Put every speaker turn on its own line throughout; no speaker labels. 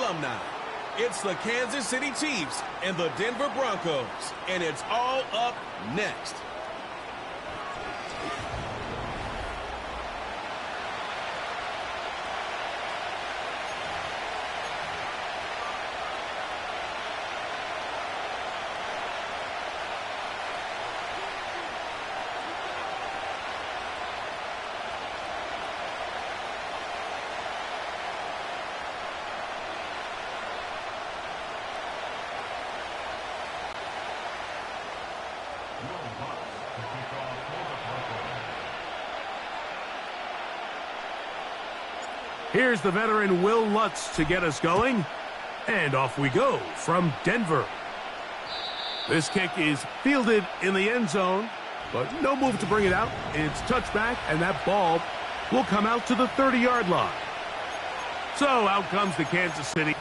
alumni. It's the Kansas City Chiefs and the Denver Broncos, and it's all up next.
Here's the veteran Will Lutz to get us going. And off we go from Denver. This kick is fielded in the end zone, but no move to bring it out. It's touchback, and that ball will come out to the 30-yard line. So out comes the Kansas City.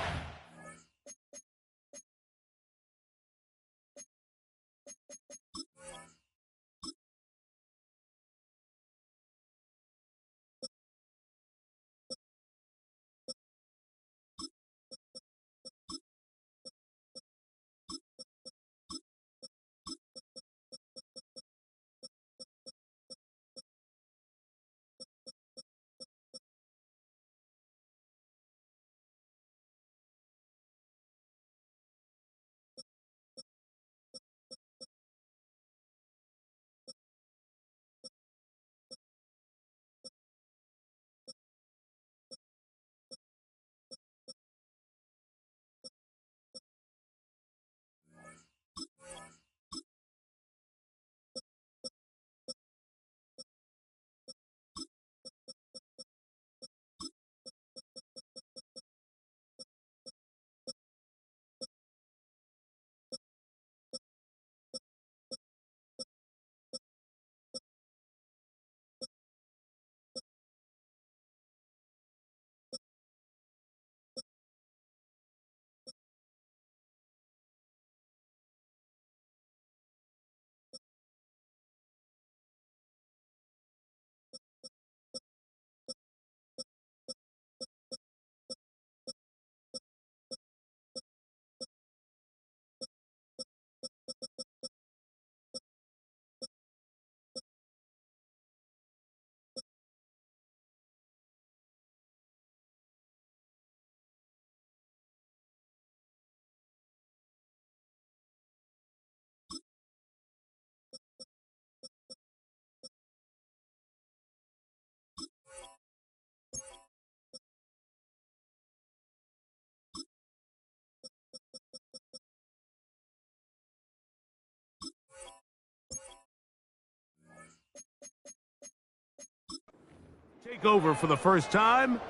Take over for the first time,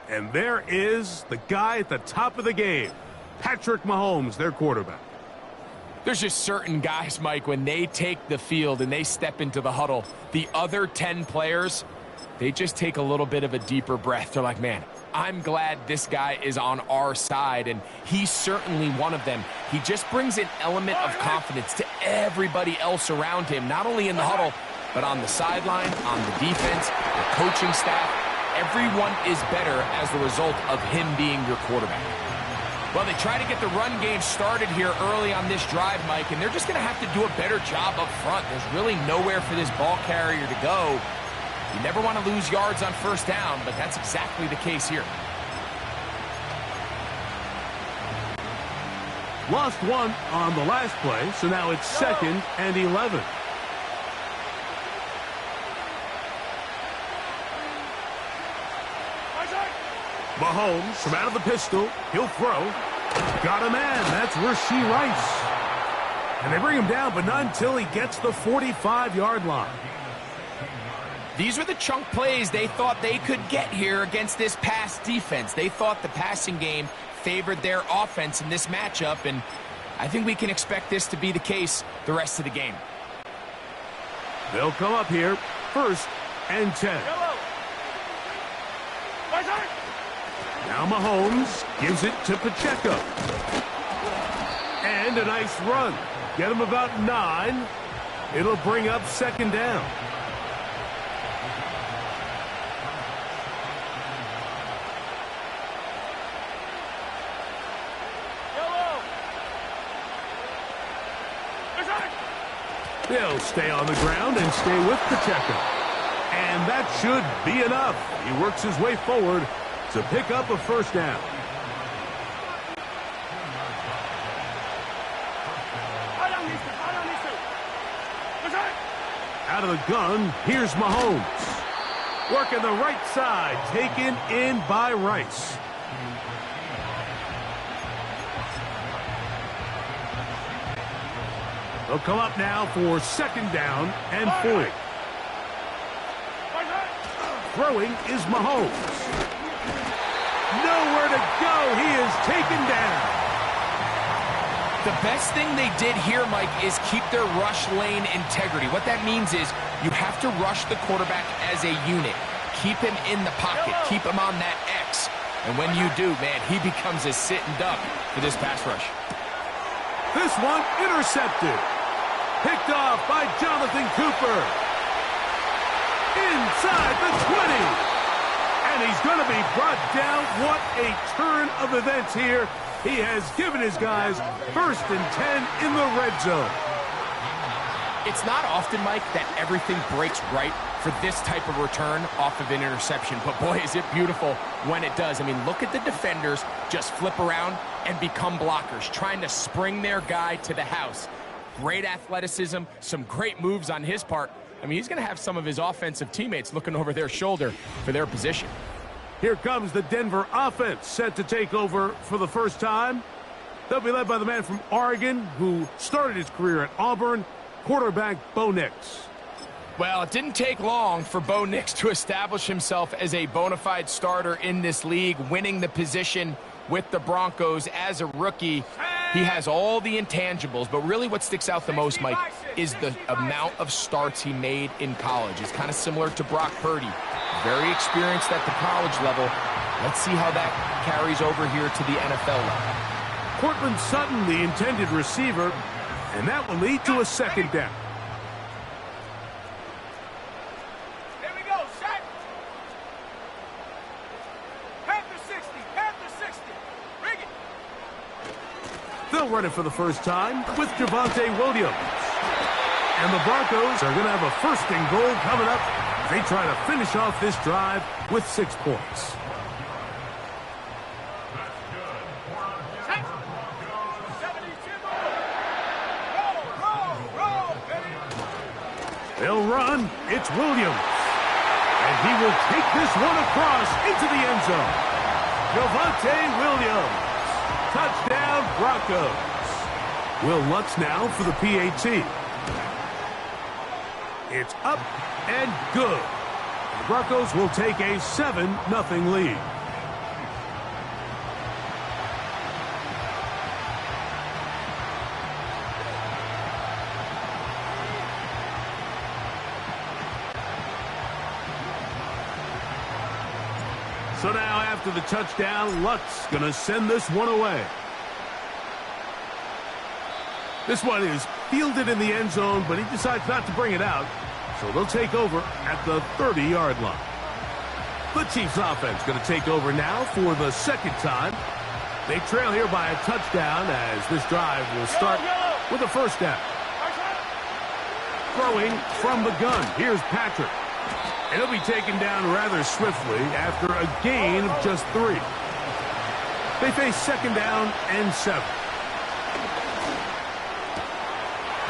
and there is the guy at the top of the game, Patrick Mahomes, their quarterback.
There's just certain guys, Mike, when they take the field and they step into the huddle, the other 10 players, they just take a little bit of a deeper breath. They're like, man, I'm glad this guy is on our side, and he's certainly one of them. He just brings an element of confidence to everybody else around him, not only in the huddle, but on the sideline, on the defense, the coaching staff. Everyone is better as the result of him being your quarterback. Well, they try to get the run game started here early on this drive, Mike, and they're just going to have to do a better job up front. There's really nowhere for this ball carrier to go. You never want to lose yards on first down, but that's exactly the case here.
Lost one on the last play, so now it's 2nd and 11. Mahomes from out of the pistol. He'll throw. Got a man. That's Rashee Rice. And they bring him down, but not until he gets the 45-yard line.
These were the chunk plays they thought they could get here against this pass defense. They thought the passing game favored their offense in this matchup, and I think we can expect this to be the case the rest of the game.
They'll come up here, 1st and 10. Now Mahomes gives it to Pacheco. And a nice run. Get him about 9. It'll bring up 2nd down. He'll stay on the ground and stay with Pacheco. And that should be enough. He works his way forward to pick up a first down. Out of the gun, here's Mahomes. Working the right side, taken in by Rice. They'll come up now for second down and 4. Throwing is Mahomes. Nowhere to go. He is taken down.
The best thing they did here, Mike, is keep their rush lane integrity. What that means is you have to rush the quarterback as a unit. Keep him in the pocket. Keep him on that X. And when you do, man, he becomes a sitting duck for this pass rush.
This one intercepted. Picked off by Jonathan Cooper. Inside the 20. And he's going to be brought down. What a turn of events here. He has given his guys 1st and 10 in the red zone.
It's not often, Mike, that everything breaks right for this type of return off of an interception. But, boy, is it beautiful when it does. I mean, look at the defenders just flip around and become blockers, trying to spring their guy to the house. Great athleticism, some great moves on his part. I mean, he's going to have some of his offensive teammates looking over their shoulder for their position.
Here comes the Denver offense set to take over for the first time. They'll be led by the man from Oregon who started his career at Auburn, quarterback Bo Nix.
Well, it didn't take long for Bo Nix to establish himself as a bona fide starter in this league, winning the position with the Broncos as a rookie. He has all the intangibles, but really what sticks out the most, Mike, is the amount of starts he made in college. It's kind of similar to Brock Purdy. Very experienced at the college level. Let's see how that carries over here to the NFL level.
Cortland Sutton, the intended receiver, and that will lead to a second down.
Here we go, set. Panther 60, Panther 60. Bring it.
They'll run it for the first time with Javonte Williams. And the Broncos are going to have a 1st and goal coming up. They try to finish off this drive with 6 points. They'll run. It's Williams. And he will take this one across into the end zone. Javonte Williams. Touchdown, Broncos. Will Lutz now for the PAT. It's up and good. The Broncos will take a 7-0 lead. So now after the touchdown, Lutz going to send this one away. This one is fielded in the end zone, but he decides not to bring it out. So they'll take over at the 30-yard line. The Chiefs offense going to take over now for the second time. They trail here by a touchdown as this drive will start with a first down. Throwing from the gun. Here's Patrick. And he'll be taken down rather swiftly after a gain of just 3. They face second down and 7.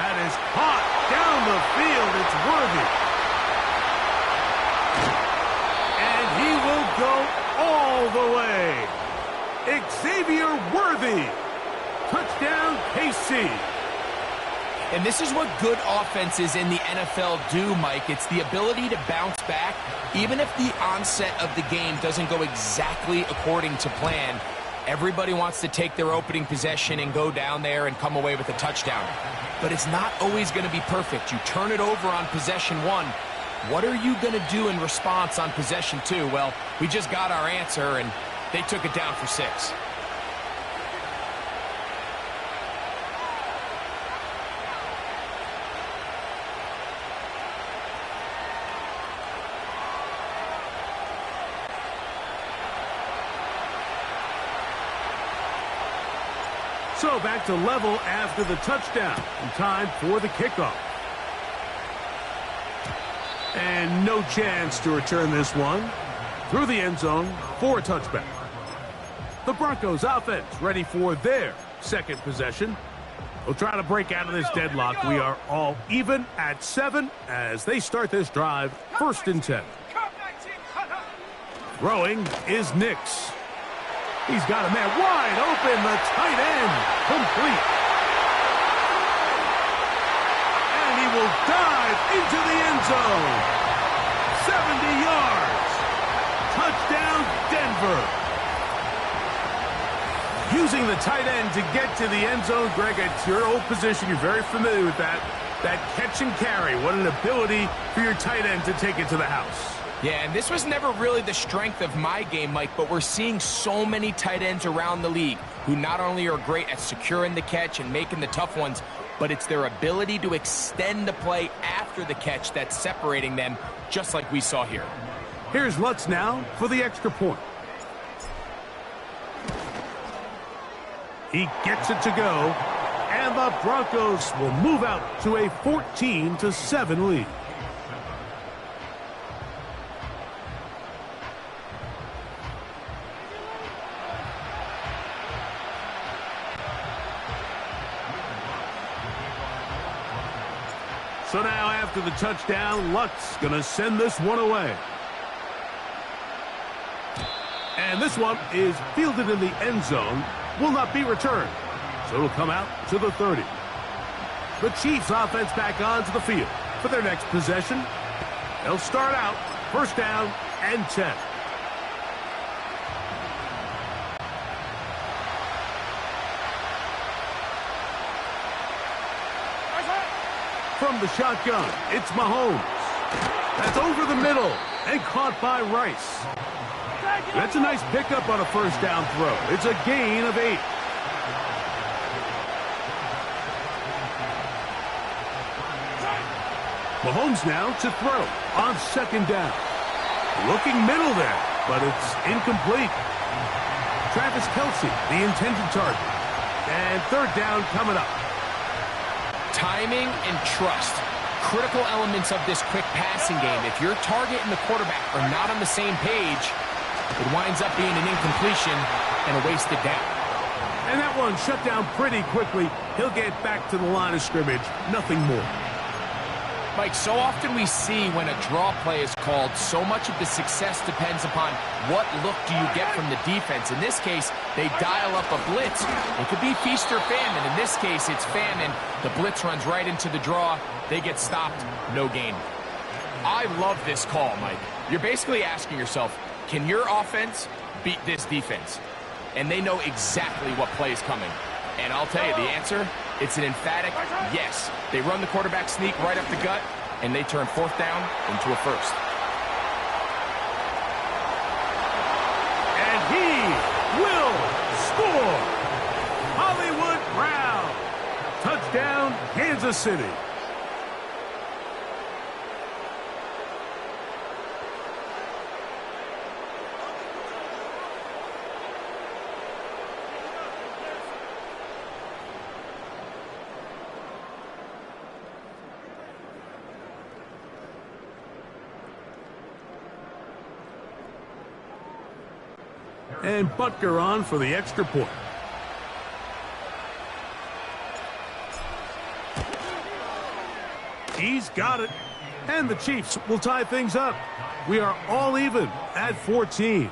That is hot down the field. It's Worthy. And he will go all the way. Xavier Worthy. Touchdown, KC.
And this is what good offenses in the NFL do, Mike. It's the ability to bounce back. Even if the onset of the game doesn't go exactly according to plan, everybody wants to take their opening possession and go down there and come away with a touchdown. But it's not always going to be perfect. You turn it over on possession 1. What are you going to do in response on possession 2? Well, we just got our answer, and they took it down for 6.
So back to level after the touchdown. And time for the kickoff. And no chance to return this one through the end zone for a touchback. The Broncos offense ready for their second possession. They'll try to break out of this deadlock. We are all even at 7 as they start this drive, 1st and 10. Throwing is Nix. He's got a man wide open, the tight end, complete. And he will dive into the end zone. 70 yards. Touchdown, Denver. Using the tight end to get to the end zone, Greg, it's your old position. You're very familiar with that. That catch and carry. What an ability for your tight end to take it to the house.
Yeah, and this was never really the strength of my game, Mike, but we're seeing so many tight ends around the league who not only are great at securing the catch and making the tough ones, but it's their ability to extend the play after the catch that's separating them, just like we saw here.
Here's Lutz now for the extra point. He gets it to go, and the Broncos will move out to a 14-7 lead. So now after the touchdown, Lutz going to send this one away. And this one is fielded in the end zone. Will not be returned. So it'll come out to the 30. The Chiefs offense back onto the field for their next possession. They'll start out 1st down and 10. From the shotgun, it's Mahomes. That's over the middle and caught by Rice. That's a nice pickup on a 1st down throw. It's a gain of 8. Mahomes now to throw on 2nd down. Looking middle there, but it's incomplete. Travis Kelce, the intended target. And 3rd down coming up.
Timing and trust. Critical elements of this quick passing game. If your target and the quarterback are not on the same page, it winds up being an incompletion and a wasted down.
And that one shut down pretty quickly. He'll get back to the line of scrimmage. Nothing more.
Mike, so often we see when a draw play is called, so much of the success depends upon what look do you get from the defense. In this case, they dial up a blitz. It could be feast or famine. In this case, it's famine. The blitz runs right into the draw. They get stopped. No gain. I love this call, Mike. You're basically asking yourself, can your offense beat this defense? And they know exactly what play is coming. And I'll tell you the answer, it's an emphatic yes. They run the quarterback sneak right up the gut, and they turn 4th down into a 1st.
And he will score. Hollywood Brown. Touchdown, Kansas City. And Butker on for the extra point. He's got it. And the Chiefs will tie things up. We are all even at 14.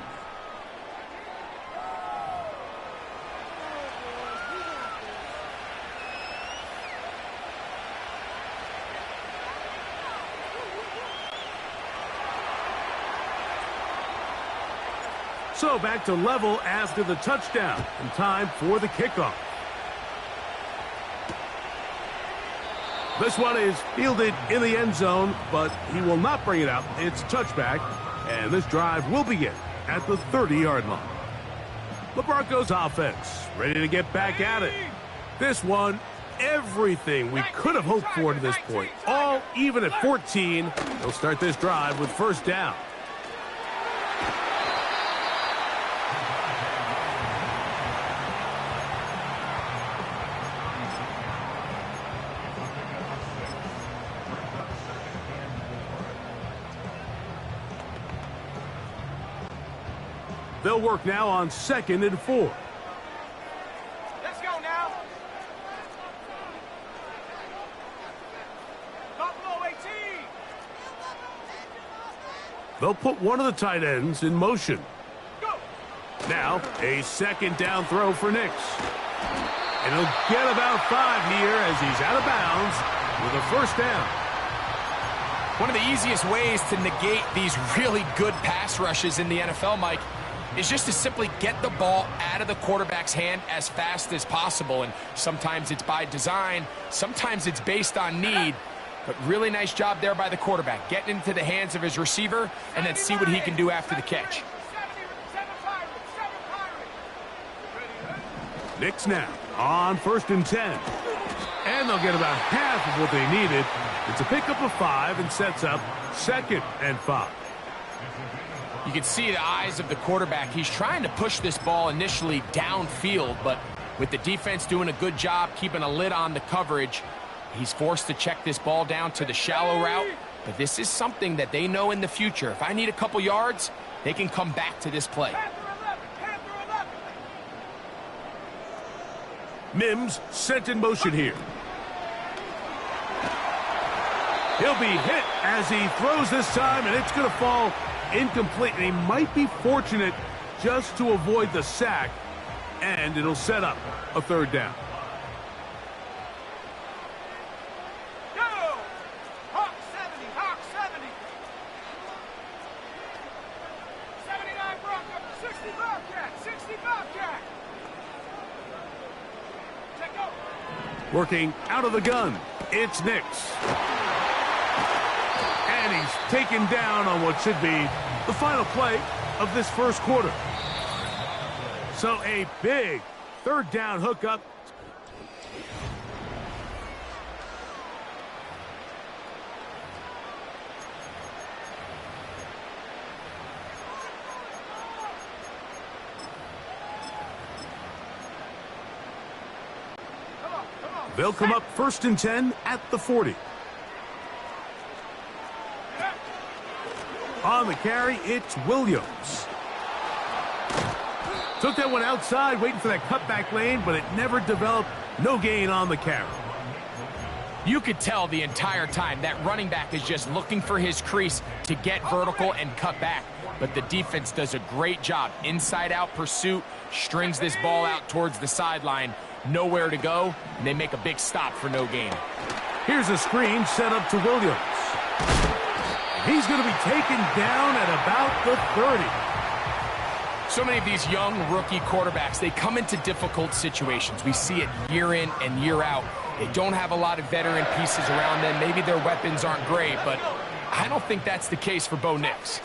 So back to level after the touchdown, and time for the kickoff. This one is fielded in the end zone, but he will not bring it out. It's touchback, and this drive will begin at the 30-yard line. The Broncos offense ready to get back at it. This one, everything we could have hoped for to this point. All even at 14. They'll start this drive with 1st down. They'll work now on 2nd and 4.
Let's go now. Buffalo 18.
They'll put one of the tight ends in motion.
Go.
Now, a 2nd down throw for Nix. And he'll get about 5 here as he's out of bounds with a 1st down.
One of the easiest ways to negate these really good pass rushes in the NFL, Mike, is just to simply get the ball out of the quarterback's hand as fast as possible. And sometimes it's by design, sometimes it's based on need. But really nice job there by the quarterback, getting into the hands of his receiver and then see what he can do after the catch.
Nix now on 1st and 10. And they'll get about half of what they needed. It's a pickup of 5 and sets up 2nd and 5.
You can see the eyes of the quarterback. He's trying to push this ball initially downfield, but with the defense doing a good job keeping a lid on the coverage, he's forced to check this ball down to the shallow route. But this is something that they know in the future. If I need a couple yards, they can come back to this play.
Mims sent in motion here. He'll be hit as he throws this time, and it's going to fall incomplete. And he might be fortunate just to avoid the sack, and it'll set up a 3rd down.
Go! Hawk 70, Hawk 70. 79 Bronco, 60 Bobcat, 60 Bobcat. Check go.
Working out of the gun, it's Nix. And he's taken down on what should be the final play of this 1st quarter. So a big 3rd down hookup. They'll come up 1st and 10 at the 40. On the carry, it's Williams. Took that one outside, waiting for that cutback lane, but it never developed. No gain on the carry.
You could tell the entire time that running back is just looking for his crease to get vertical and cut back. But the defense does a great job. Inside-out pursuit, strings this ball out towards the sideline. Nowhere to go, and they make a big stop for no gain.
Here's a screen set up to Williams. He's going to be taken down at about the 30.
So many of these young rookie quarterbacks, they come into difficult situations. We see it year in and year out. They don't have a lot of veteran pieces around them. Maybe their weapons aren't great, but I don't think that's the case for Bo Nix.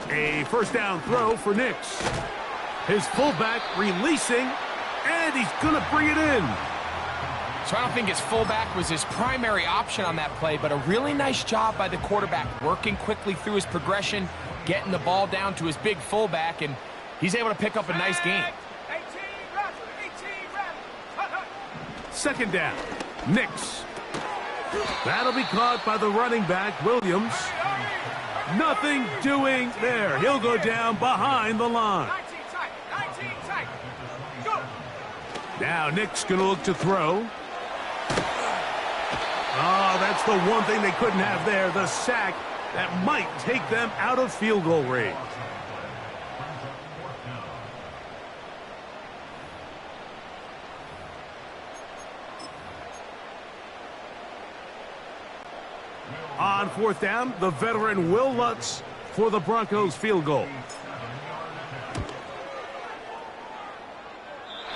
A 1st down throw for Nix. His fullback releasing, and he's going to bring it in.
So I don't think his fullback was his primary option on that play, but a really nice job by the quarterback, working quickly through his progression, getting the ball down to his big fullback, and he's able to pick up a nice gain.
2nd down, Nix. That'll be caught by the running back, Williams. Nothing doing there. He'll go down behind the line. Now Nix going to look to throw. Oh, that's the one thing they couldn't have there, the sack that might take them out of field goal range. On 4th down, the veteran Will Lutz for the Broncos field goal.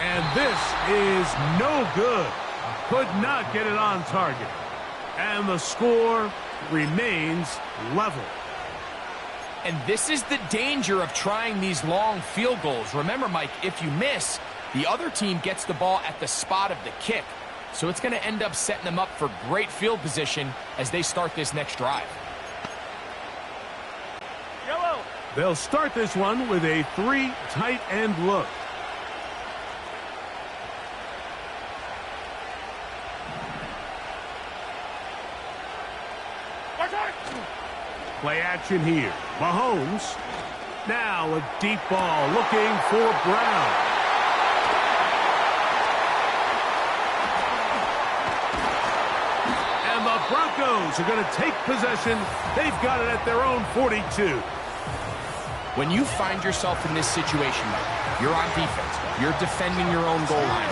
And this is no good. Could not get it on target. And the score remains level.
And this is the danger of trying these long field goals. Remember, Mike, if you miss, the other team gets the ball at the spot of the kick. So it's going to end up setting them up for great field position as they start this next drive.
Yellow.
They'll start this one with a 3 tight end look. Play action here. Mahomes. Now a deep ball looking for Brown. And the Broncos are going to take possession. They've got it at their own 42.
When you find yourself in this situation, you're on defense, you're defending your own goal line,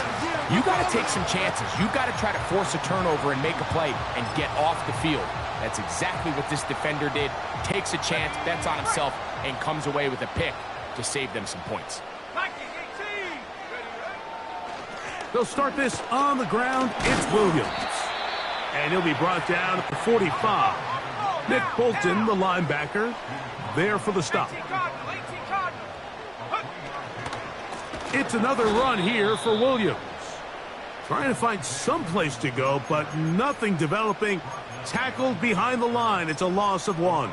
you got to take some chances. You got to try to force a turnover and make a play and get off the field. That's exactly what this defender did. Takes a chance, bets on himself, and comes away with a pick to save them some points.
They'll start this on the ground. It's Williams. And he'll be brought down at the 45. Nick Bolton, the linebacker, there for the stop. It's another run here for Williams. Trying to find some place to go, but nothing developing. Tackled behind the line. It's a loss of 1.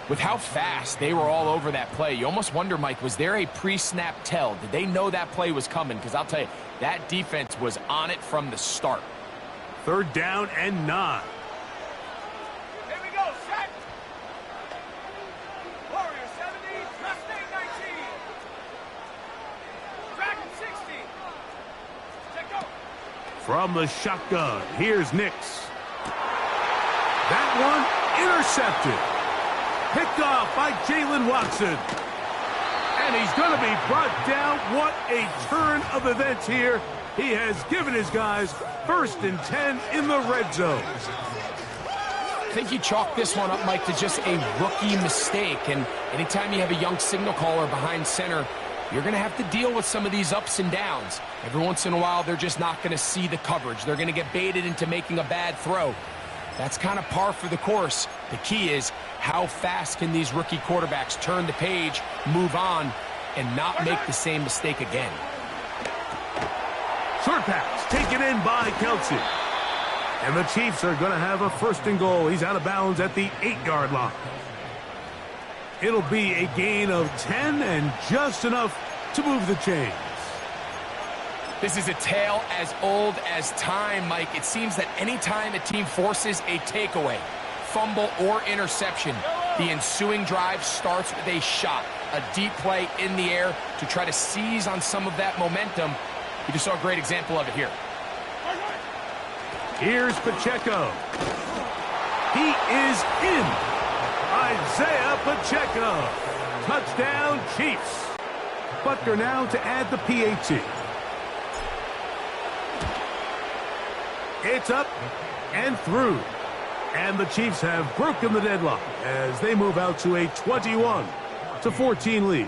With how fast they were all over that play, you almost wonder, Mike, was there a pre-snap tell? Did they know that play was coming? Because I'll tell you, that defense was on it from the start.
3rd down and 9.
Here we go, set. Warrior 70, Mustang 19. Dragon 60. Check go.
From the shotgun, here's Nix. That one intercepted. Picked off by Jalen Watson. And he's going to be brought down. What a turn of events here. He has given his guys 1st and 10 in the red zone.
I think you chalk this one up, Mike, to just a rookie mistake. And anytime you have a young signal caller behind center, you're going to have to deal with some of these ups and downs. Every once in a while, they're just not going to see the coverage. They're going to get baited into making a bad throw. That's kind of par for the course. The key is how fast can these rookie quarterbacks turn the page, move on, and not make the same mistake again.
Short pass taken in by Kelsey. And the Chiefs are going to have a 1st and goal. He's out of bounds at the 8-yard line. It'll be a gain of 10 and just enough to move the chains.
This is a tale as old as time, Mike. It seems that anytime a team forces a takeaway, fumble, or interception, the ensuing drive starts with a shot, a deep play in the air to try to seize on some of that momentum. You just saw a great example of it here.
Here's Pacheco. He is in. Isaiah Pacheco. Touchdown, Chiefs. Butker now to add the PAT. It's up and through. And the Chiefs have broken the deadlock as they move out to a 21-14 lead.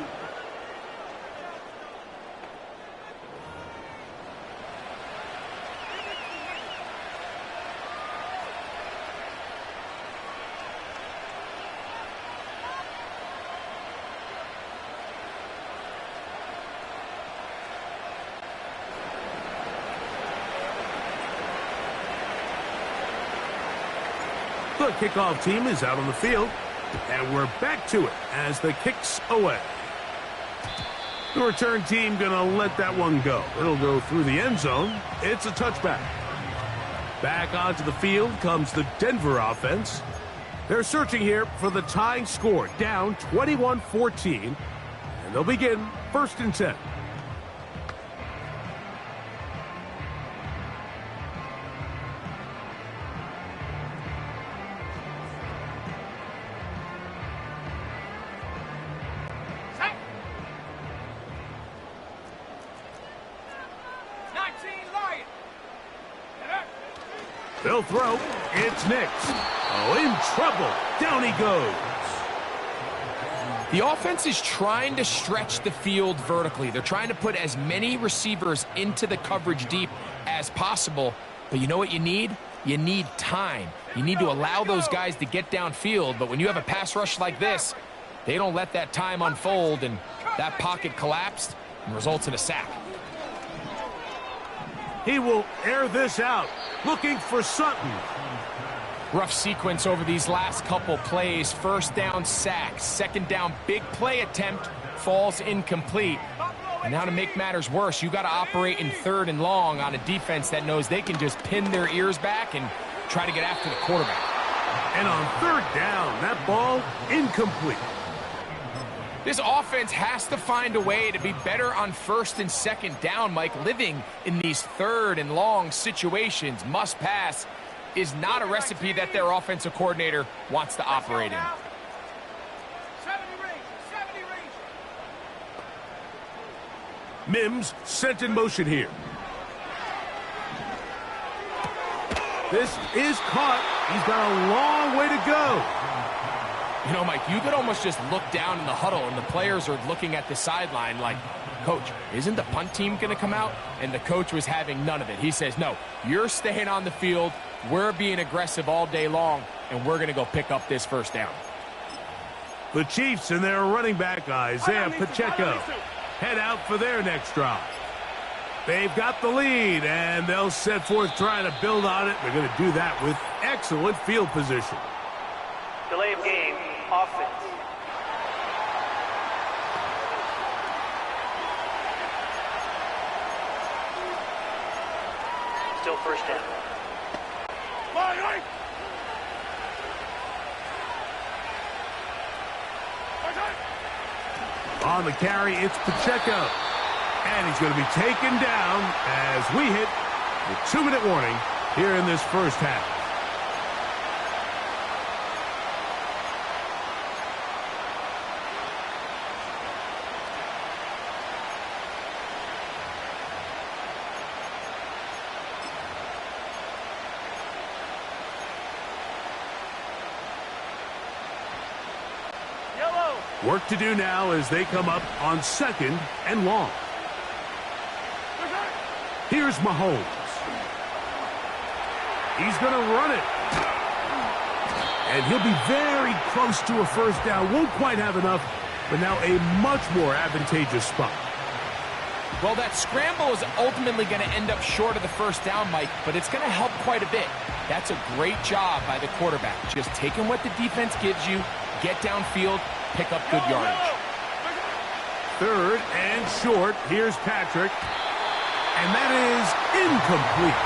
The kickoff team is out on the field, and we're back to it as the kick's away. The return team going to let that one go. It'll go through the end zone. It's a touchback. Back onto the field comes the Denver offense. They're searching here for the tying score, down 21-14, and they'll begin 1st and 10. They'll throw. It's Nix. Oh, in trouble. Down he goes.
The offense is trying to stretch the field vertically. They're trying to put as many receivers into the coverage deep as possible. But you know what you need? You need time. You need to allow those guys to get downfield. But when you have a pass rush like this, they don't let that time unfold, and that pocket collapsed and results in a sack.
He will air this out, looking for Sutton.
Rough sequence over these last couple plays. 1st down, sack. 2nd down, big play attempt, falls incomplete. And now to make matters worse, you got to operate in 3rd and long on a defense that knows they can just pin their ears back and try to get after the quarterback.
And on third down, that ball incomplete.
This offense has to find a way to be better on first and second down, Mike. Living in these third and long situations, must pass, is not a recipe that their offensive coordinator wants to operate in.
70 range.
Mims sent in motion here. This is caught. He's got a long way to go.
You know, Mike, you could almost just look down in the huddle and the players are looking at the sideline like, Coach, isn't the punt team going to come out? And the coach was having none of it. He says, no, you're staying on the field. We're being aggressive all day long, and we're going to go pick up this first down.
The Chiefs and their running back, Isaiah Pacheco, head out for their next drive. They've got the lead, and they'll set forth trying to build on it. They're going to do that with excellent field position.
Delay of game, offense. Still first down.
On the carry, it's Pacheco. And he's going to be taken down as we hit the 2-minute warning here in this first half. Work to do now as they come up on second and long. Here's Mahomes. He's going to run it. And he'll be very close to a first down. Won't quite have enough, but now a much more advantageous spot.
Well, that scramble is ultimately going to end up short of the first down, Mike, but it's going to help quite a bit. That's a great job by the quarterback. Just taking what the defense gives you, get downfield, pick up good yardage.
Third and short. Here's Patrick. And that is incomplete.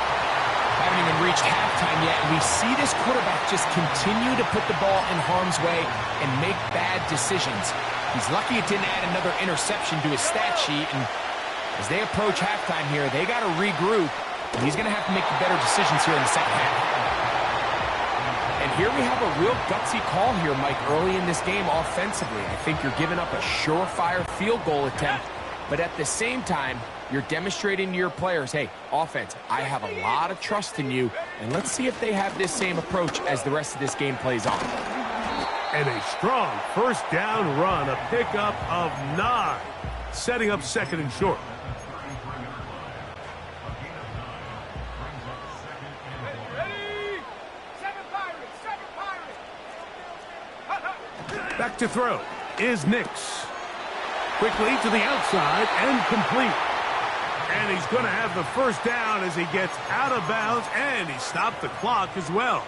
Haven't even reached halftime yet, and we see this quarterback just continue to put the ball in harm's way and make bad decisions. He's lucky it didn't add another interception to his stat sheet, and as they approach halftime here, they got to regroup, and he's going to have to make the better decisions here in the second half. And here we have a real gutsy call here, Mike, early in this game offensively. I think you're giving up a surefire field goal attempt, but at the same time, you're demonstrating to your players, hey, offense, I have a lot of trust in you, and let's see if they have this same approach as the rest of this game plays on.
And a strong first down run, a pickup of 9, setting up second and short. Back to throw is Nix. Quickly to the outside and complete. And he's going to have the first down as he gets out of bounds, and he stopped the clock as well.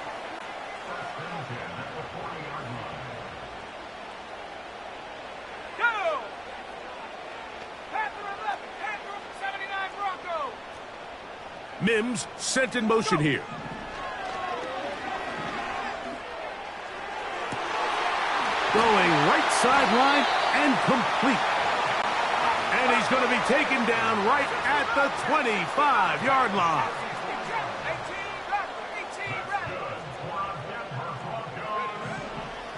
Go! Panther 11, Panther 79 Broncos.
Mims sent in motion here. Going right sideline and complete. And he's going to be taken down right at the 25-yard line.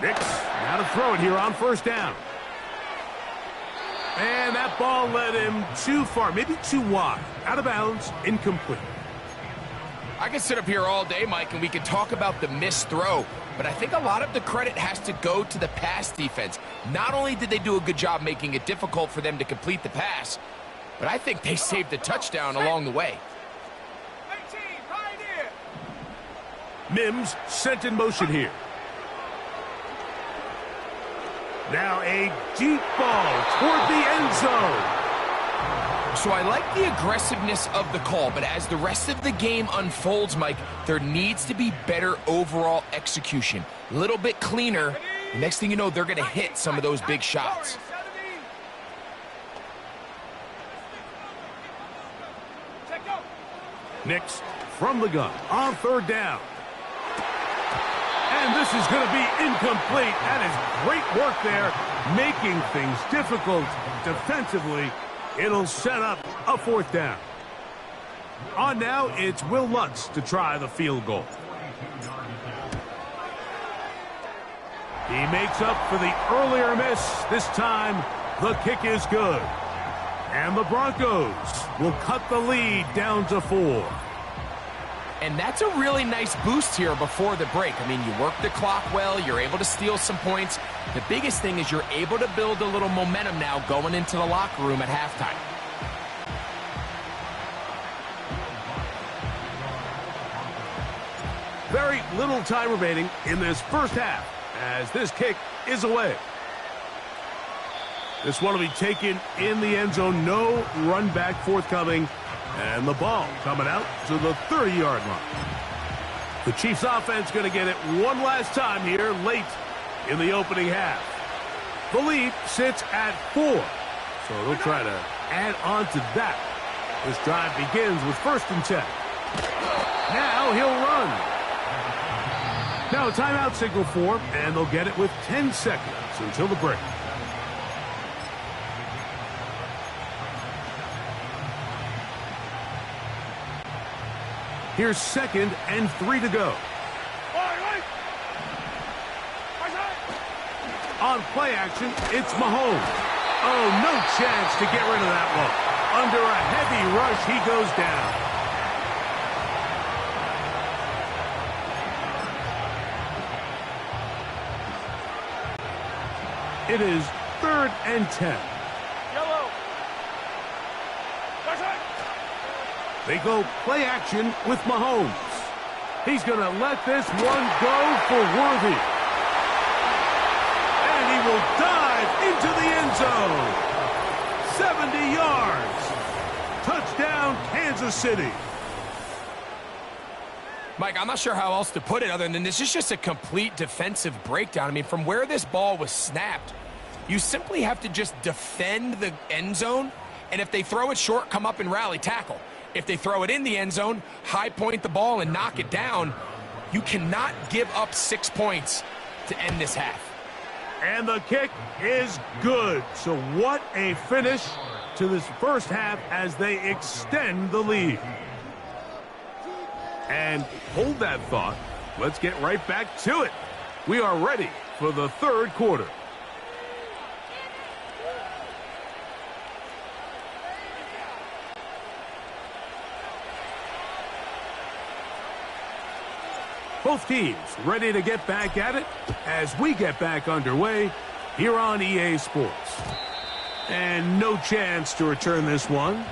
18
Nix now to throw it here on first down. And that ball led him too far, maybe too wide. Out of bounds, incomplete.
I could sit up here all day, Mike, and we could talk about the missed throw, but I think a lot of the credit has to go to the pass defense. Not only did they do a good job making it difficult for them to complete the pass, but I think they saved the touchdown along the way.
18, Pioneer.
Mims sent in motion here. Now a deep ball toward the end zone.
So I like the aggressiveness of the call, but as the rest of the game unfolds, Mike, there needs to be better overall execution. A little bit cleaner. The next thing you know, they're going to hit some of those big shots.
Nix from the gun on third down. And this is going to be incomplete. That is great work there, making things difficult defensively. It'll set up a fourth down. On now, it's Will Lutz to try the field goal. He makes up for the earlier miss. This time, the kick is good. And the Broncos will cut the lead down to 4.
And that's a really nice boost here before the break. I mean, you work the clock well. You're able to steal some points. The biggest thing is you're able to build a little momentum now going into the locker room at halftime.
Very little time remaining in this first half as this kick is away. This one will be taken in the end zone. No run back forthcoming. And the ball coming out to the 30-yard line. The Chiefs offense going to get it one last time here late in the opening half. The lead sits at 4. So they'll try to add on to that. This drive begins with 1st and 10. Now he'll run. Now a timeout signal for him, and they'll get it with 10 seconds until the break. Here's 2nd and 3 to go. On play action, it's Mahomes. Oh, no chance to get rid of that one. Under a heavy rush, he goes down. It is 3rd and 10. They go play action with Mahomes. He's going to let this one go for Worthy. And he will dive into the end zone. 70 yards. Touchdown, Kansas City.
Mike, I'm not sure how else to put it other than this is just a complete defensive breakdown. I mean, from where this ball was snapped, you simply have to just defend the end zone. And if they throw it short, come up and rally tackle. If they throw it in the end zone, high point the ball and knock it down. You cannot give up 6 points to end this half.
And the kick is good. So what a finish to this first half as they extend the lead. And hold that thought. Let's get right back to it. We are ready for the 3rd quarter. Both teams ready to get back at it as we get back underway here on EA Sports. And no chance to return this one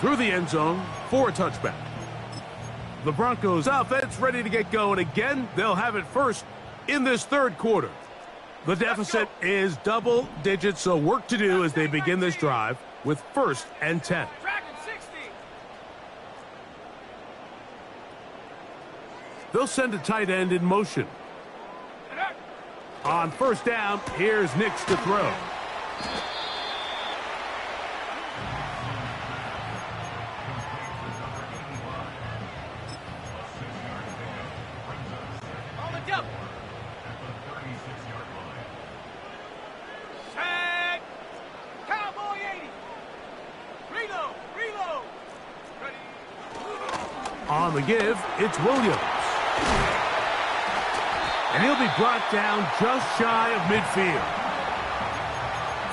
through the end zone for a touchback. The Broncos offense ready to get going again. They'll have it first in this 3rd quarter. The deficit is double digits, so work to do as they begin this drive with 1st and 10. They'll send a tight end in motion. On 1st down, here's Nix to throw.
On the double. Sack. Cowboy 80. Reload. Ready.
On the give, it's Williams. And he'll be brought down just shy of midfield.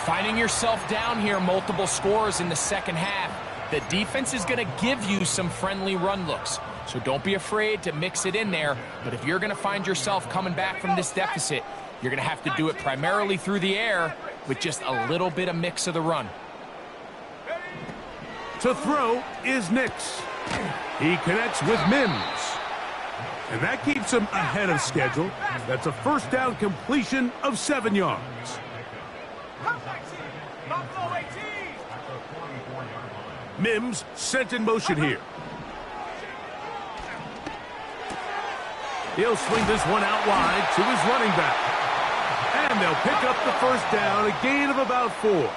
Finding yourself down here, multiple scores in the second half. The defense is going to give you some friendly run looks. So don't be afraid to mix it in there. But if you're going to find yourself coming back from this deficit, you're going to have to do it primarily through the air with just a little bit of mix of the run.
To throw is Nix. He connects with Mims. And that keeps him ahead of schedule. That's a 1st down completion of 7 yards. Mims sent in motion here. He'll swing this one out wide to his running back. And they'll pick up the 1st down, a gain of about 4.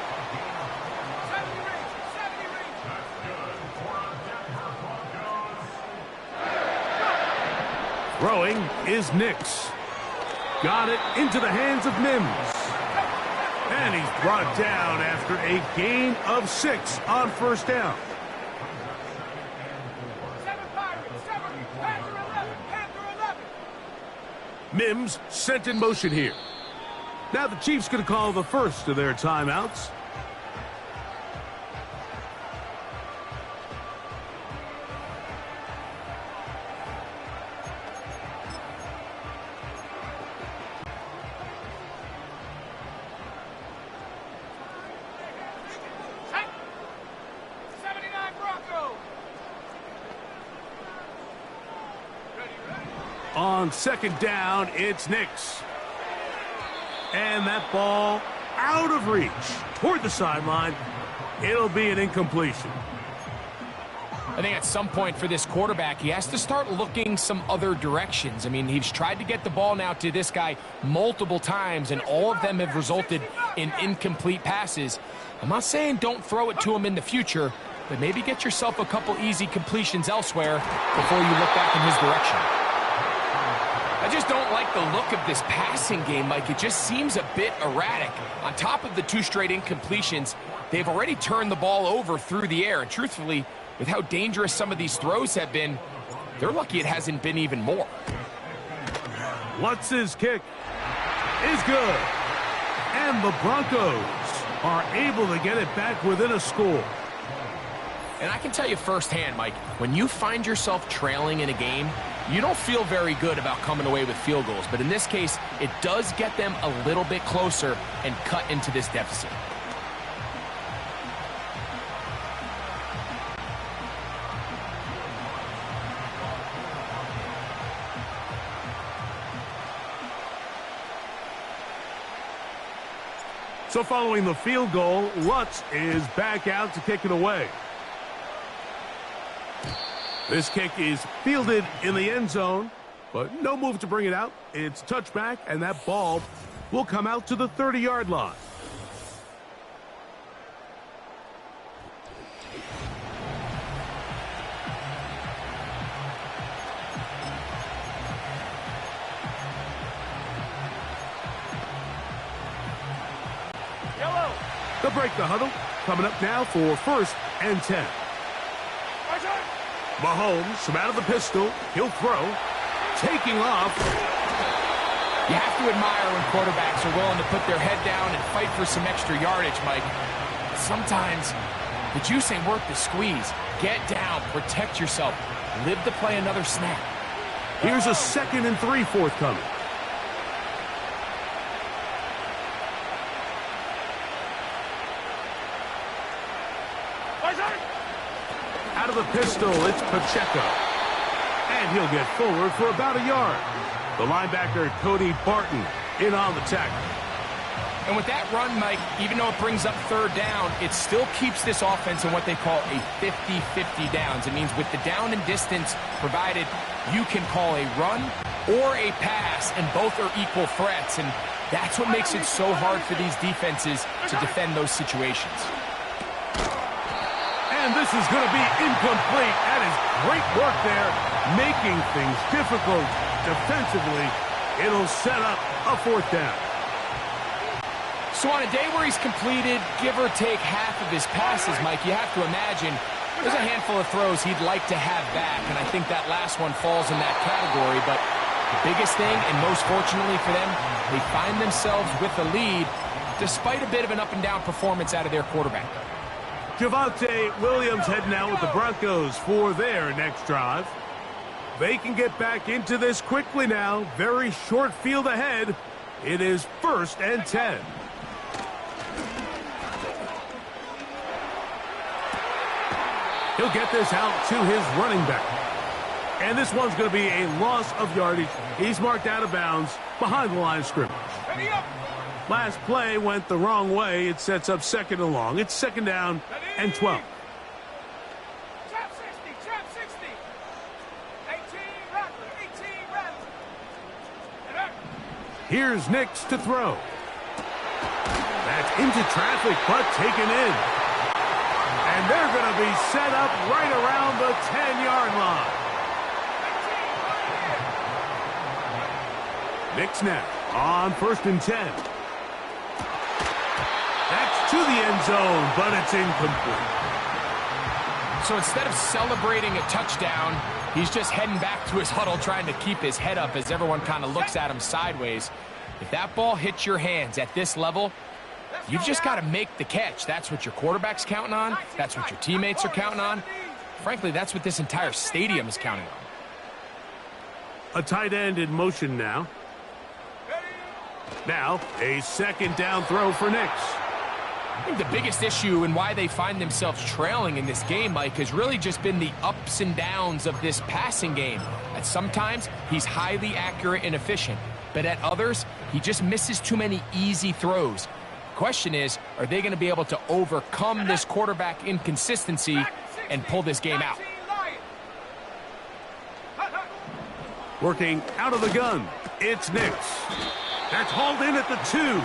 Throwing is Nix. got it into the hands of Mims. And he's brought down after a gain of 6 on first down.
7 Pirates, 7, Panther 11, Panther 11.
Mims sent in motion here. Now the Chiefs going to call the first of their timeouts.
Set. 79 Broncos. Ready.
On second down, it's Nix. And that ball out of reach toward the sideline. It'll be an incompletion.
I think at some point for this quarterback, he has to start looking some other directions. I mean, he's tried to get the ball now to this guy multiple times, and all of them have resulted in incomplete passes. I'm not saying don't throw it to him in the future, but maybe get yourself a couple easy completions elsewhere before you look back in his direction. I just don't like the look of this passing game, Mike. It just seems a bit erratic. On top of the 2 straight incompletions, they've already turned the ball over through the air. And truthfully, with how dangerous some of these throws have been, they're lucky it hasn't been even more.
Lutz's kick is good. And the Broncos are able to get it back within a score.
And I can tell you firsthand, Mike, when you find yourself trailing in a game, you don't feel very good about coming away with field goals. But in this case, it does get them a little bit closer and cut into this deficit.
So following the field goal, Lutz is back out to kick it away. This kick is fielded in the end zone, but no move to bring it out. It's touchback, and that ball will come out to the 30-yard line.
Yellow.
They'll break the huddle. Coming up now for 1st and 10. Mahomes from out of the pistol. He'll throw. Taking off.
You have to admire when quarterbacks are willing to put their head down and fight for some extra yardage, Mike. Sometimes the juice ain't worth the squeeze. Get down. Protect yourself. Live to play another snap.
Here's a 2nd and 3 forthcoming. Out of the pistol, it's Pacheco. And he'll get forward for about a yard. The linebacker, Cody Barton, in on the tackle.
And with that run, Mike, even though it brings up 3rd down, it still keeps this offense in what they call a 50-50 downs. It means with the down and distance provided, you can call a run or a pass, and both are equal threats. And that's what makes it so hard for these defenses to defend those situations.
And this is going to be incomplete. That is great work there, making things difficult defensively. It'll set up a 4th down.
So on a day where he's completed, give or take half of his passes, Mike, you have to imagine there's a handful of throws he'd like to have back, and I think that last one falls in that category. But the biggest thing, and most fortunately for them, they find themselves with the lead despite a bit of an up-and-down performance out of their quarterback.
Javonte Williams heading out with the Broncos for their next drive. They can get back into this quickly now. Very short field ahead. It is 1st and 10. He'll get this out to his running back. And this one's going to be a loss of yardage. He's marked out of bounds behind the line of scrimmage.
Ready up.
Last play went the wrong way. It sets up 2nd and long. It's 2nd down and 12.
Trap 60, trap 60. 18, Rattler, 18, Rattler.
Here's Nix to throw. That's into traffic, but taken in. And they're going to be set up right around the 10-yard line. Nix now. On 1st and 10. That's to the end zone, but it's incomplete.
So instead of celebrating a touchdown, he's just heading back to his huddle trying to keep his head up as everyone kind of looks at him sideways. If that ball hits your hands at this level, you've just got to make the catch. That's what your quarterback's counting on. That's what your teammates are counting on. Frankly, that's what this entire stadium is counting on.
A tight end in motion now. Now, a 2nd down throw for Knicks.
I think the biggest issue and why they find themselves trailing in this game, Mike, has really just been the ups and downs of this passing game. At sometimes, he's highly accurate and efficient, but at others, he just misses too many easy throws. The question is, are they going to be able to overcome this quarterback inconsistency and pull this game out?
Working out of the gun, it's Knicks. That's hauled in at the 2.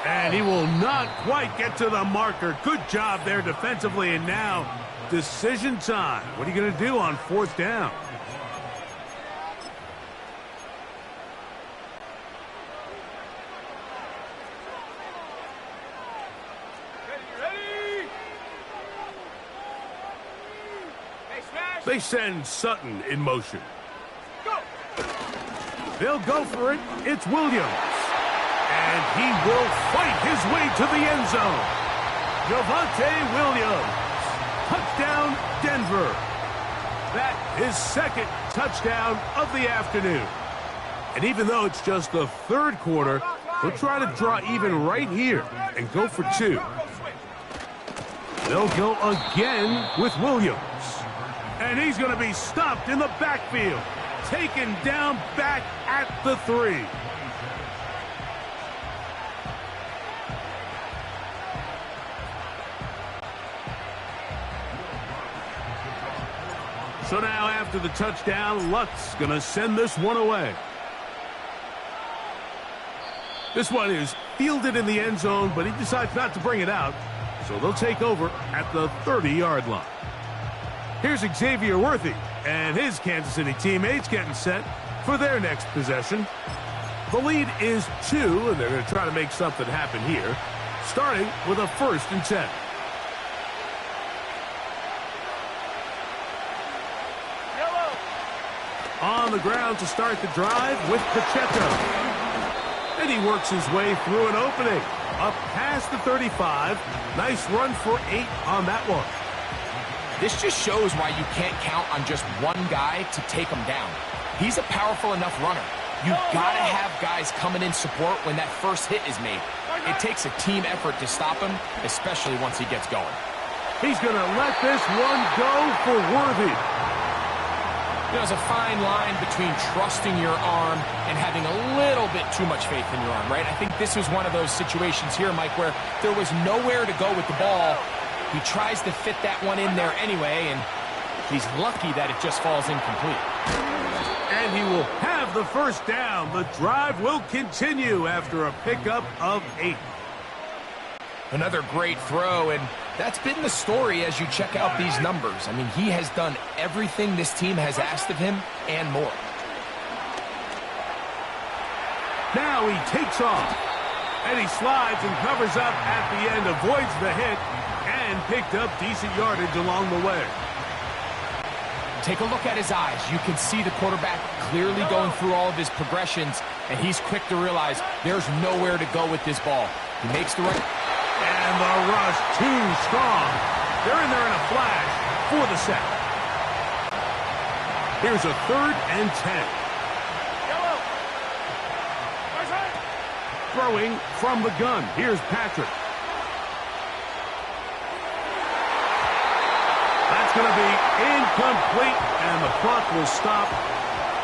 And he will not quite get to the marker. Good job there defensively, and now decision time. What are you going to do on 4th down? They send Sutton in motion. They'll go for it. It's Williams. And he will fight his way to the end zone. Javonte Williams. Touchdown, Denver. That is 2nd touchdown of the afternoon. And even though it's just the 3rd quarter, we'll try to draw even right here and go for 2. They'll go again with Williams. And he's going to be stopped in the backfield. Taken down back at the 3. So now after the touchdown, Lutz going to send this one away. This one is fielded in the end zone, but he decides not to bring it out. So they'll take over at the 30-yard line. Here's Xavier Worthy and his Kansas City teammates getting set for their next possession. The lead is 2, and they're going to try to make something happen here, starting with a 1st and 10. On the ground to start the drive with Pacheco. And he works his way through an opening. Up past the 35. Nice run for 8 on that one.
This just shows why you can't count on just one guy to take him down. He's a powerful enough runner. You've got to have guys coming in support when that first hit is made. It takes a team effort to stop him, especially once he gets going.
He's going to let this one go for Worthy.
You know, there's a fine line between trusting your arm and having a little bit too much faith in your arm, right? I think this was one of those situations here, Mike, where there was nowhere to go with the ball. He tries to fit that one in there anyway, and he's lucky that it just falls incomplete.
And he will have the 1st down. The drive will continue after a pickup of 8.
Another great throw, and that's been the story as you check out these numbers. I mean, he has done everything this team has asked of him and more.
Now he takes off, and he slides and covers up at the end, avoids the hit, and picked up decent yardage along the way.
Take a look at his eyes. You can see the quarterback clearly going through all of his progressions, and he's quick to realize there's nowhere to go with this ball. He makes the right...
And the rush too strong. They're in there in a flash for the sack. Here's a 3rd and 10. Throwing from the gun. Here's Patrick. That's going to be incomplete, and the clock will stop.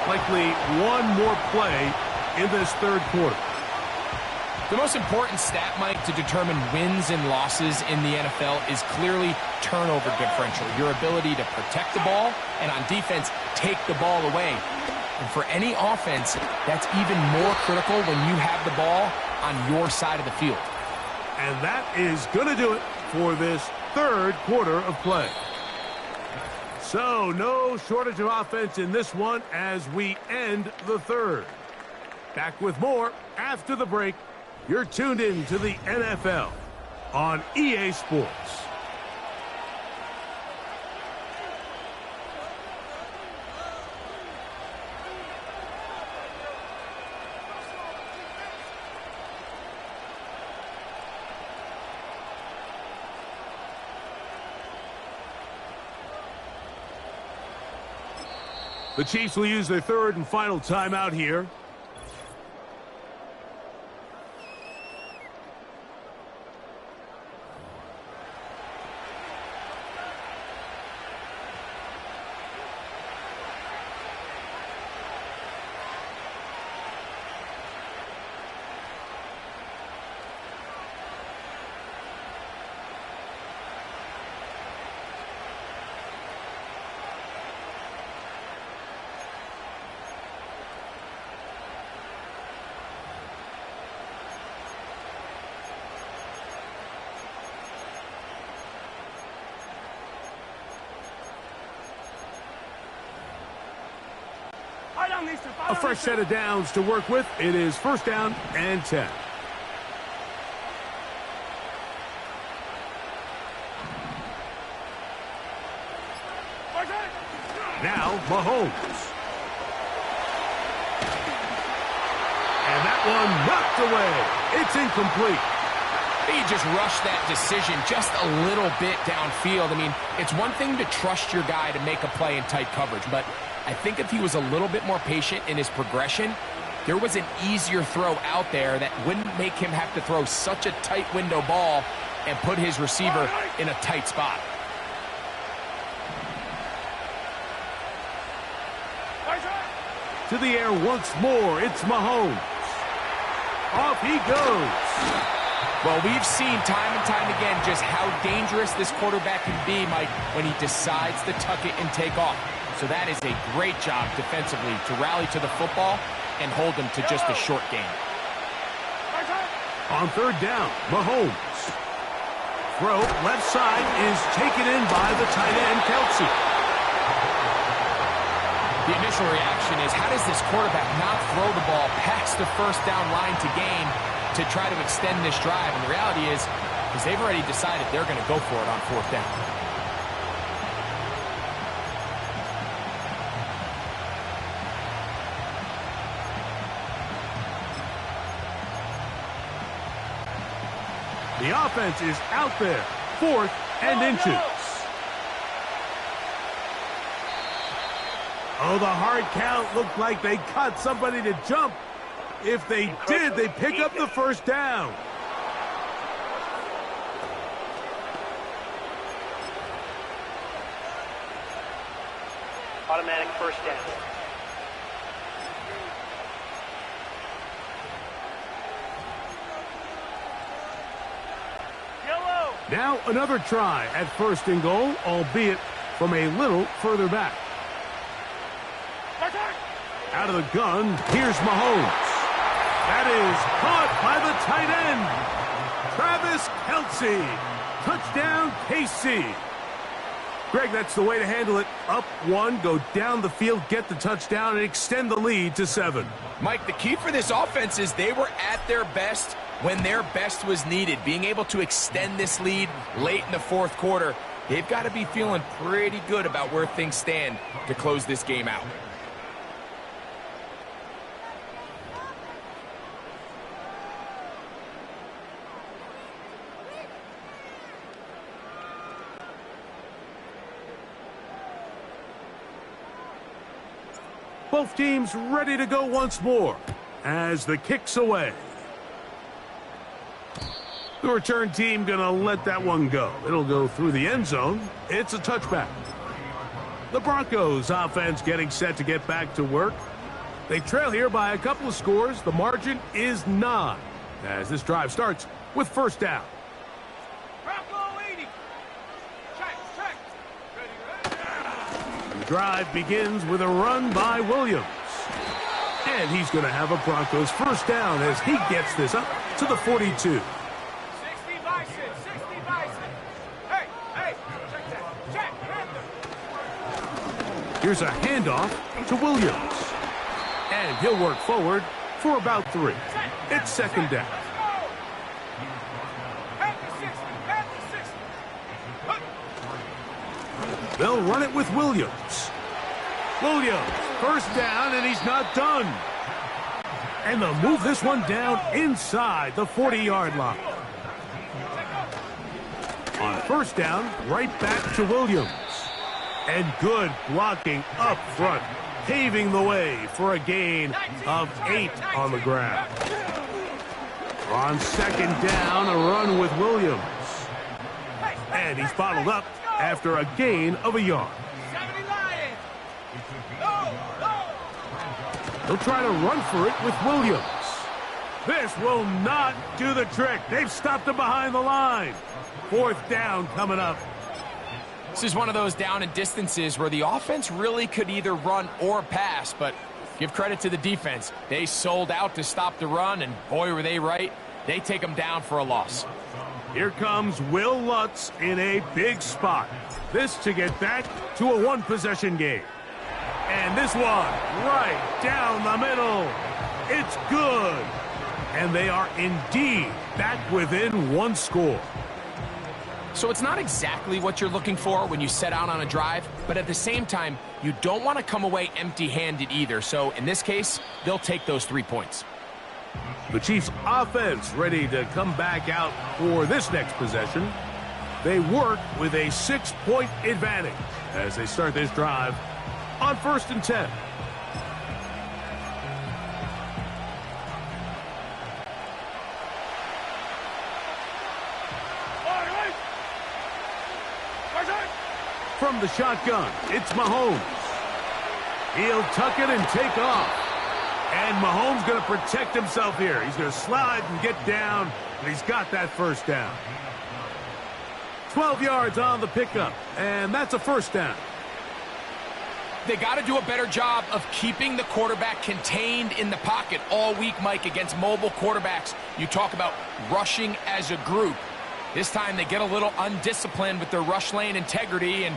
Likely one more play in this 3rd quarter.
The most important stat, Mike, to determine wins and losses in the NFL is clearly turnover differential, your ability to protect the ball and on defense take the ball away. And for any offense, that's even more critical when you have the ball on your side of the field.
And that is going to do it for this 3rd quarter of play. So no shortage of offense in this one as we end the 3rd. Back with more after the break. You're tuned in to the NFL on EA Sports. The Chiefs will use their third and final timeout here. A fresh set of downs to work with. It is first down and 10. Now Mahomes. And that one knocked away. It's incomplete.
He just rushed that decision just a little bit downfield. I mean, it's one thing to trust your guy to make a play in tight coverage, but I think if he was a little bit more patient in his progression, there was an easier throw out there that wouldn't make him have to throw such a tight window ball and put his receiver in a tight spot.
To the air once more, it's Mahomes. Off he goes.
Well, we've seen time and time again just how dangerous this quarterback can be, Mike, when he decides to tuck it and take off. So that is a great job defensively to rally to the football and hold them to just a short game.
On third down, Mahomes. Throw left side is taken in by the tight end, Kelsey.
The initial reaction is, how does this quarterback not throw the ball past the first down line to gain to try to extend this drive? And the reality is they've already decided they're going to go for it on fourth down.
The offense is out there, 4th and inches. Oh, the hard count looked like they cut somebody to jump. If they did, they pick up the first down.
Automatic first down.
Now another try at first and goal, albeit from a little further back. Out of the gun, here's Mahomes. That is caught by the tight end. Travis Kelce. Touchdown, KC. Greg, that's the way to handle it. Up one, go down the field, get the touchdown, and extend the lead to 7.
Mike, the key for this offense is they were at their best when their best was needed. Being able to extend this lead late in the fourth quarter, they've got to be feeling pretty good about where things stand to close this game out.
Both teams ready to go once more as the kick's away. The return team going to let that one go. It'll go through the end zone. It's a touchback. The Broncos offense getting set to get back to work. They trail here by a couple of scores. The margin is 9 as this drive starts with first down.
Bronco 80. Check. Ready.
The drive begins with a run by Williams. And he's going to have a Broncos first down as he gets this up to the 42.
60 bison. Hey, check that. Check. Panther.
Here's a handoff to Williams. And he'll work forward for about 3. It's second down. They'll run it with Williams. Williams, first down, and he's not done. And they'll move this one down inside the 40-yard line. On first down, right back to Williams. And good blocking up front, paving the way for a gain of 8 on the ground. On second down, a run with Williams. And he's bottled up after a gain of a yard. They'll try to run for it with Williams. This will not do the trick. They've stopped him behind the line. Fourth down coming up.
This is one of those down and distances where the offense really could either run or pass, but give credit to the defense. They sold out to stop the run, and boy, were they right. They take them down for a loss.
Here comes Will Lutz in a big spot. This to get back to a one-possession game. And this one right down the middle. It's good. And they are indeed back within one score.
So it's not exactly what you're looking for when you set out on a drive, but at the same time, you don't want to come away empty-handed either. So in this case, they'll take those 3 points.
The Chiefs' offense ready to come back out for this next possession. They work with a 6-point advantage as they start this drive on 1st and 10. From the shotgun, it's Mahomes. He'll tuck it and take off. And Mahomes going to protect himself here. He's going to slide and get down, and he's got that first down. 12 yards on the pickup, and that's a first down.
They got to do a better job of keeping the quarterback contained in the pocket all week, Mike, against mobile quarterbacks. You talk about rushing as a group. This time they get a little undisciplined with their rush lane integrity, and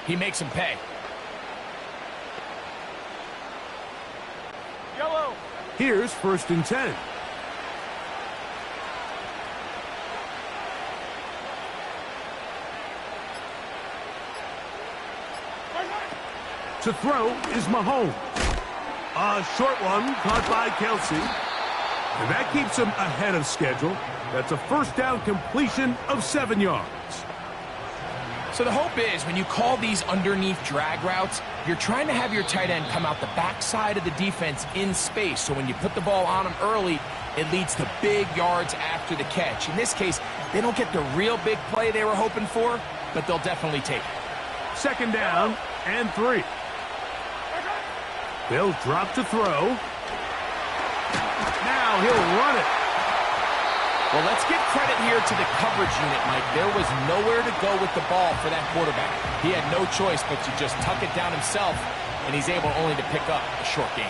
he makes them pay.
Yellow.
Here's 1st and 10. To throw is Mahomes. A short one caught by Kelsey. And that keeps him ahead of schedule. That's a first down completion of 7 yards.
So the hope is when you call these underneath drag routes, you're trying to have your tight end come out the backside of the defense in space. So when you put the ball on him early, it leads to big yards after the catch. In this case, they don't get the real big play they were hoping for, but they'll definitely take it.
Second down and 3. They'll drop to throw. Now he'll run it.
Well, let's give credit here to the coverage unit, Mike. There was nowhere to go with the ball for that quarterback. He had no choice but to just tuck it down himself, and he's able only to pick up a short gain.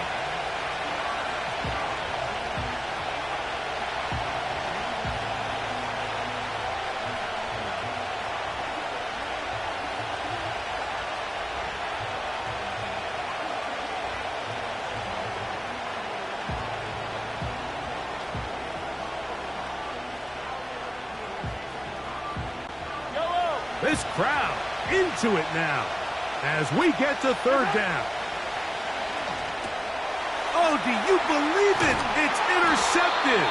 This crowd into it now as we get to 3rd down. Oh, do you believe it? It's intercepted.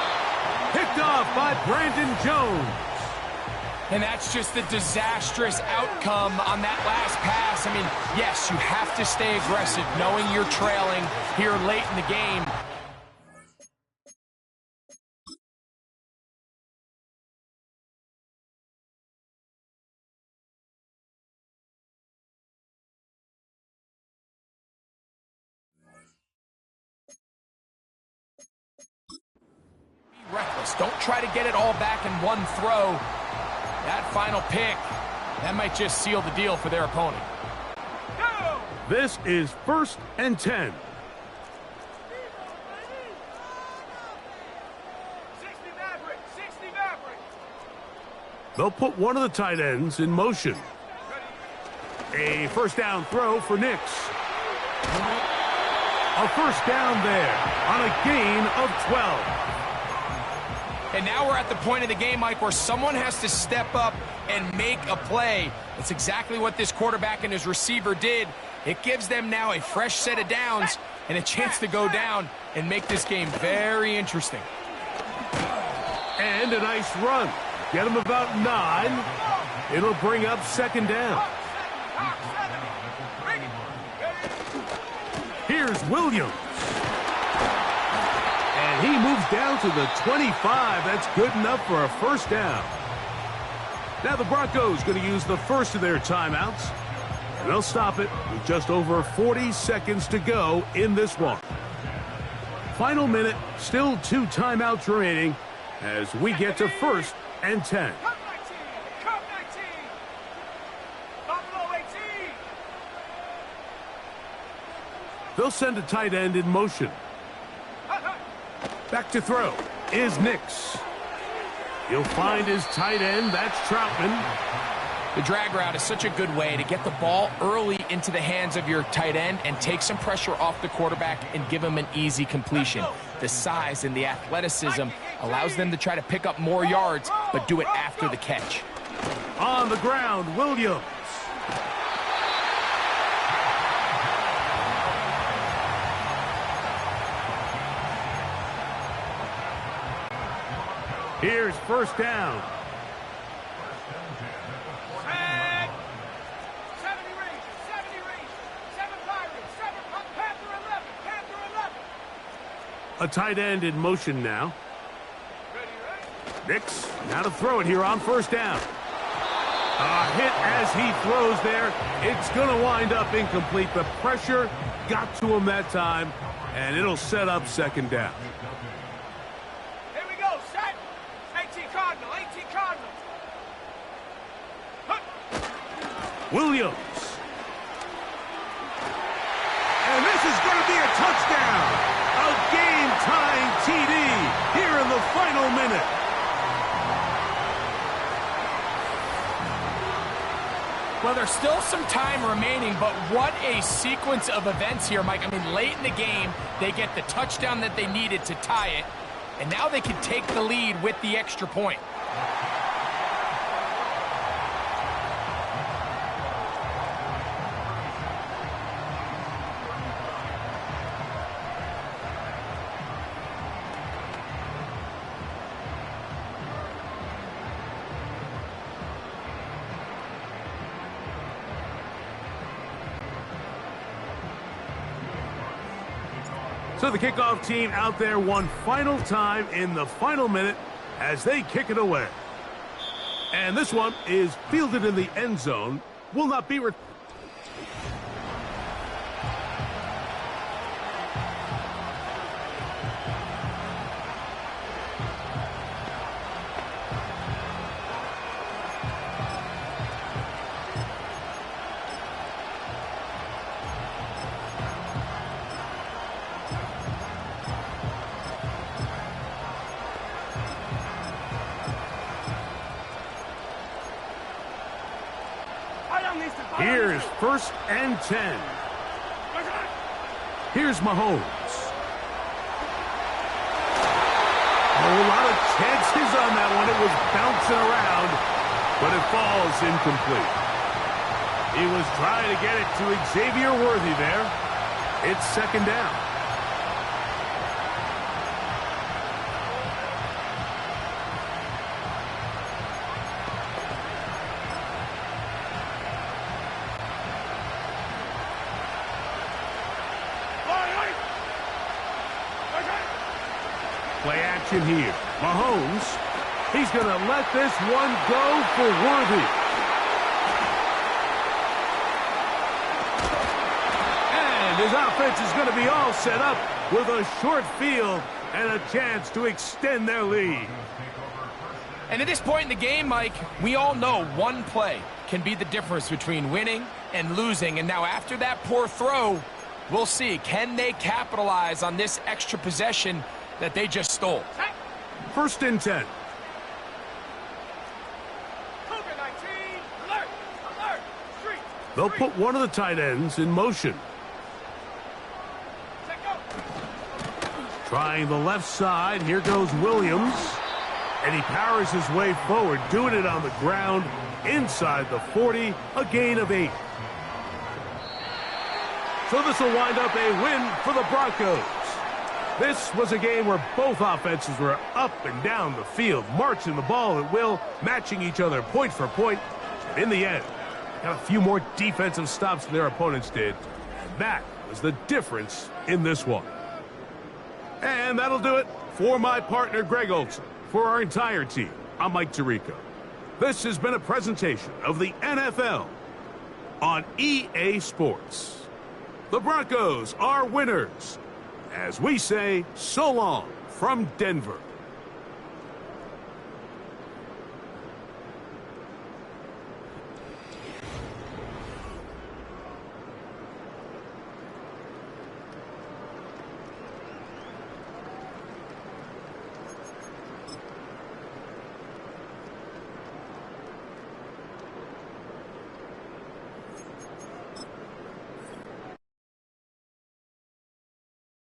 Picked off by Brandon Jones.
And that's just the disastrous outcome on that last pass. I mean, yes, you have to stay aggressive knowing you're trailing here late in the game. Reckless. Don't try to get it all back in one throw. That final pick, that might just seal the deal for their opponent.
This is 1st and 10.
60 Maverick. 60 Maverick.
They'll put one of the tight ends in motion. A first down throw for Nix. A first down there on a gain of 12.
And now we're at the point of the game, Mike, where someone has to step up and make a play. That's exactly what this quarterback and his receiver did. It gives them now a fresh set of downs and a chance to go down and make this game very interesting.
And a nice run. Get them about 9. It'll bring up second down. Here's Williams. And he moves down to the 25. That's good enough for a first down. Now the Broncos going to use the first of their timeouts. And they'll stop it with just over 40 seconds to go in this one. Final minute, still 2 timeouts remaining as we get to 1st and 10. They'll send a tight end in motion. Back to throw is Nix. He'll find his tight end. That's Troutman.
The drag route is such a good way to get the ball early into the hands of your tight end and take some pressure off the quarterback and give him an easy completion. The size and the athleticism allows them to try to pick up more yards, but do it after the catch.
On the ground, Williams. Here's first down.
70 Rangers, 7 Pirates, 7 Panther 11, Panther 11.
A tight end in motion now. Nix, now to throw it here on first down. A hit as he throws there. It's going to wind up incomplete. The pressure got to him that time, and it'll set up second down.
Here we go, set. 18 Cardinal, 18 Cardinal.
Williams. And this is going to be a touchdown. A game-tying TD here in the final minute.
Well, there's still some time remaining, but what a sequence of events here, Mike. I mean, late in the game, they get the touchdown that they needed to tie it, and now they can take the lead with the extra point.
So the kickoff team out there one final time in the final minute as they kick it away. And this one is fielded in the end zone. Will not be returned. Here's first and 10. Here's Mahomes. A lot of chances on that one. It was bouncing around, but it falls incomplete. He was trying to get it to Xavier Worthy there. It's second down. Play action here. Mahomes, he's going to let this one go for Worthy. And his offense is going to be all set up with a short field and a chance to extend their lead.
And at this point in the game, Mike, we all know one play can be the difference between winning and losing. And now after that poor throw, we'll see, can they capitalize on this extra possession that they just stole?
First and 10.
Alert, alert, street.
They'll put one of the tight ends in motion.
Check go.
Trying the left side. Here goes Williams. And he powers his way forward, doing it on the ground inside the 40, a gain of 8. So this will wind up a win for the Broncos. This was a game where both offenses were up and down the field, marching the ball at will, matching each other point for point. But in the end, got a few more defensive stops than their opponents did. And that was the difference in this one. And that'll do it for my partner, Greg Olson. For our entire team, I'm Mike Tirico. This has been a presentation of the NFL on EA Sports. The Broncos are winners. As we say, so long from Denver.